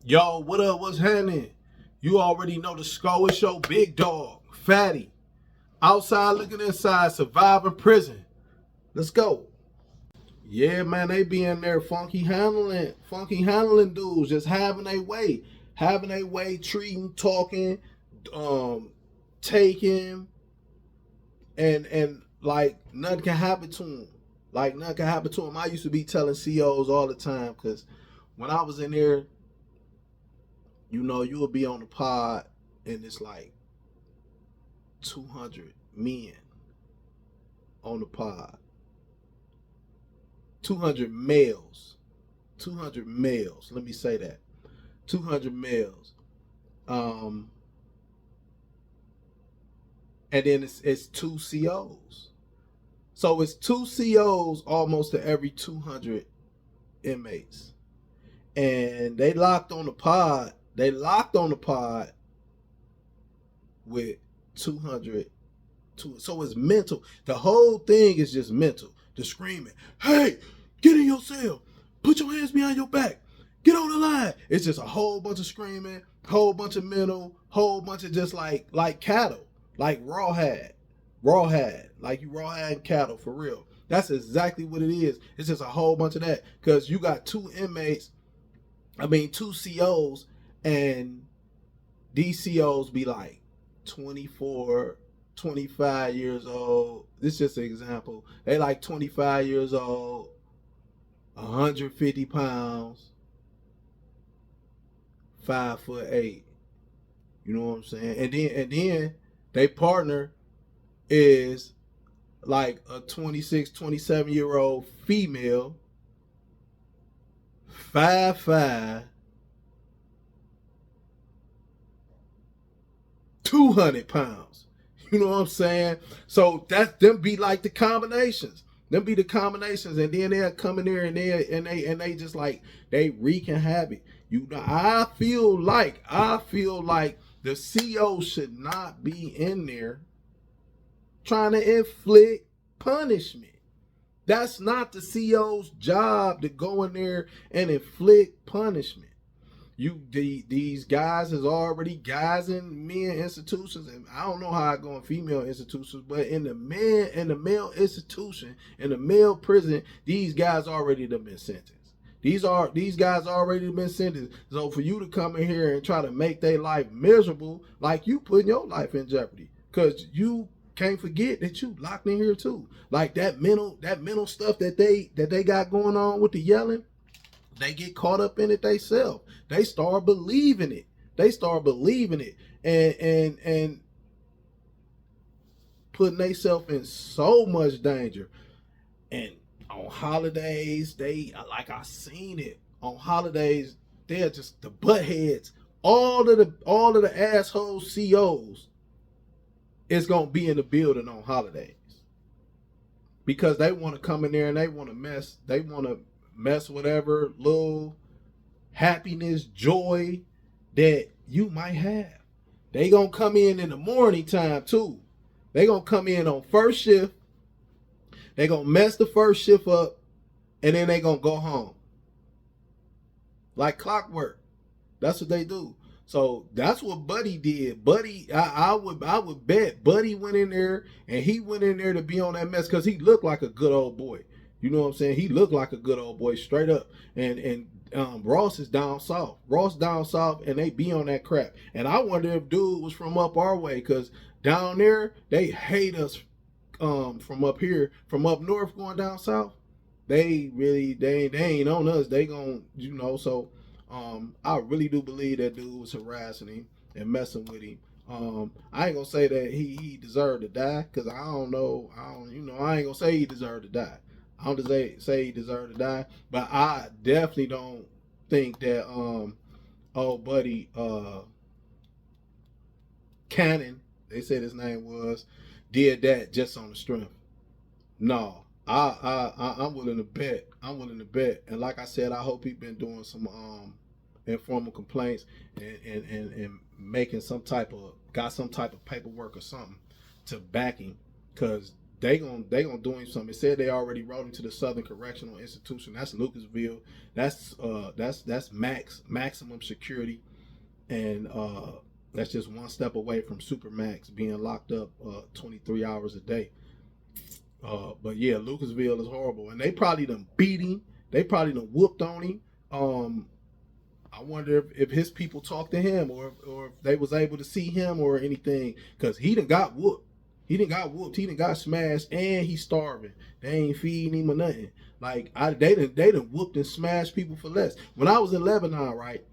Yo, what up? What's happening? You already know the score. It's your big dog, Fatty. Outside looking inside, surviving prison. Let's go. Yeah, man, they be in there funky handling dudes, just having a way, treating, talking, um, taking, and like nothing can happen to them. Like nothing can happen to them. I used to be telling COs all the time because when I was in there, you would be on the pod and it's like 200 men on the pod, 200 males, 200 males. Let me say that, 200 males. Um, and then it's two COs. So it's two COs almost to every 200 inmates. And they locked on the pod. They locked on the pod with 200. So it's mental. The whole thing is just mental. The screaming, hey, get in your cell. Put your hands behind your back. Get on the line. It's just a whole bunch of screaming, whole bunch of mental, whole bunch of just like cattle, like rawhide. Rawhide. Like you rawhide cattle for real. That's exactly what it is. It's just a whole bunch of that. Because you got two COs, and these COs be like 24, 25 years old. This is just an example. They like 25 years old, 150 pounds, 5'8". You know what I'm saying? And then they partner is like a 26, 27-year old female, 5'5", 200 pounds. You know what I'm saying? So that them be like the combinations. Them be the combinations, and then they'll come in there and they just like they wreaking havoc. I feel like the CO should not be in there trying to inflict punishment. That's not the CO's job to go in there and inflict punishment. These guys is already guys in men institutions, and I don't know how I go in female institutions, but in the male institution, in the male prison, these guys already have been sentenced. These guys already been sentenced. So for you to come in here and try to make their life miserable, like you putting your life in jeopardy, because you can't forget that you locked in here too. Like that mental stuff that they got going on with the yelling, they get caught up in it themselves. They start believing it. And putting themselves in so much danger. And on holidays, I seen it. On holidays, they're just the butt heads. All of the asshole COs is gonna be in the building on holidays. Because they want to come in there and they want to mess whatever little happiness, joy that you might have. They gonna come in the morning time too. They gonna come in on first shift. They gonna mess the first shift up, and then they gonna go home like clockwork. That's what they do. So that's what Buddy did. Buddy, I would bet Buddy went in there, and he went in there to be on that mess because he looked like a good old boy. You know what I'm saying? He looked like a good old boy straight up. And Ross is down south. Ross down south, and they be on that crap. And I wonder if dude was from up our way, because down there they hate us from up here, from up north going down south. They ain't on us. They gon' so I really do believe that dude was harassing him and messing with him. I ain't gonna say that he deserved to die, because I don't know. I ain't gonna say he deserved to die. I don't say he deserved to die, but I definitely don't think that old buddy Cannon, they said his name was, did that just on the strength. No, I'm willing to bet. I'm willing to bet. And like I said, I hope he been doing some informal complaints and making some type of got some type of paperwork or something to back him, because they gonna do him something. It said they already wrote him to the Southern Correctional Institution. That's Lucasville. That's maximum security, and that's just one step away from Supermax being locked up 23 hours a day. But yeah, Lucasville is horrible, and they probably done beat him. They probably done whooped on him. I wonder if his people talked to him, or if they was able to see him or anything, because he done got whooped. He done got smashed, and he's starving. They ain't feeding him or nothing. Like they done whooped and smashed people for less. When I was in Lebanon, right?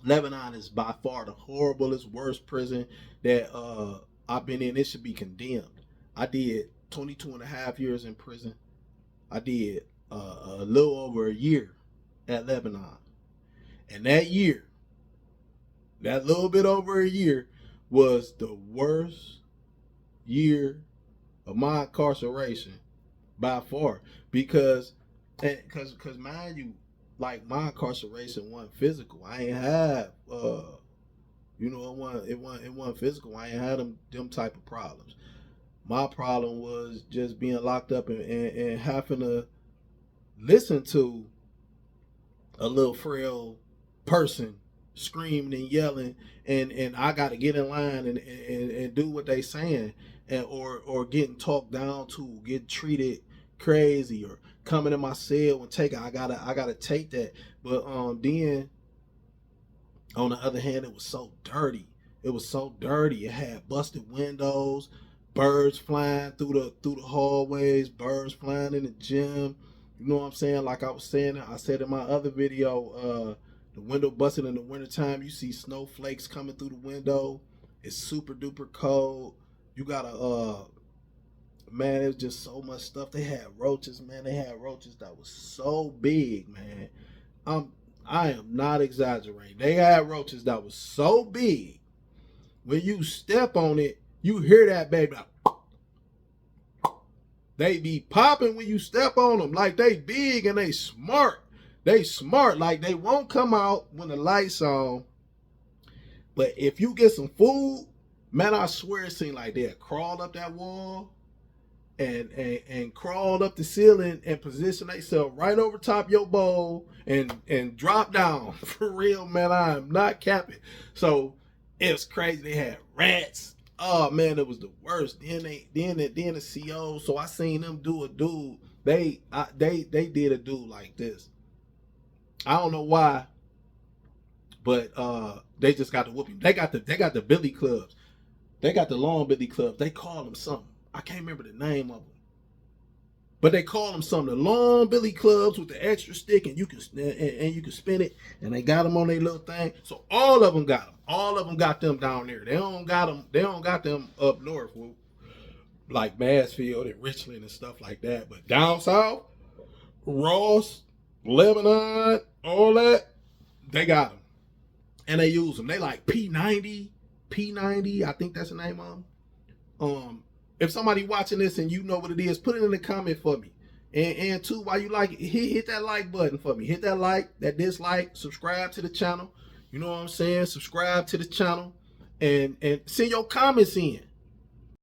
Lebanon is by far the horriblest, worst prison that I've been in. It should be condemned. I did 22 and a half years in prison. I did a little over a year at Lebanon. And that year, that little bit over a year, was the worst year of my incarceration by far. Because mind you, like, my incarceration wasn't physical. I ain't have it wasn't physical. I ain't had them type of problems. My problem was just being locked up and having to listen to a little frail person screaming and yelling, and I got to get in line and do what they saying, and or getting talked down to, get treated crazy, or coming in my cell and take it. I gotta take that. But then on the other hand, it was so dirty. It had busted windows, birds flying through the hallways, birds flying in the gym. You know what I'm saying? Like I said in my other video, the window busted in the wintertime. You see snowflakes coming through the window. It's super duper cold. You gotta man, it was just so much stuff. They had roaches, man. They had roaches that was so big, man. I am not exaggerating. They had roaches that was so big. When you step on it, you hear that baby. They be popping when you step on them. Like, they big and they smart. They smart. Like, they won't come out when the light's on. But if you get some food, man, I swear it seemed like they had crawled up that wall and crawled up the ceiling and position themselves right over top your bowl and drop down. For real, man, I am not capping. So it was crazy. They had rats. Oh man, it was the worst. Then the CO. So I seen them do a dude. They did a dude like this. I don't know why, but they just got the whooping. They got the billy clubs. They got the long billy clubs. They call them something. I can't remember the name of them, but they call them something. The long billy clubs with the extra stick, and you can spin it, and they got them on their little thing. So all of them got them. All of them got them down there. They don't got them up north, like Mansfield and Richland and stuff like that. But down south, Ross, Lebanon, all that, they got them, and they use them. They like P90. I think that's the name of them. If somebody watching this and you know what it is, put it in the comment for me. And two, while you like it, hit that like button for me. Hit that like, that dislike, subscribe to the channel. You know what I'm saying? Subscribe to the channel and send your comments in.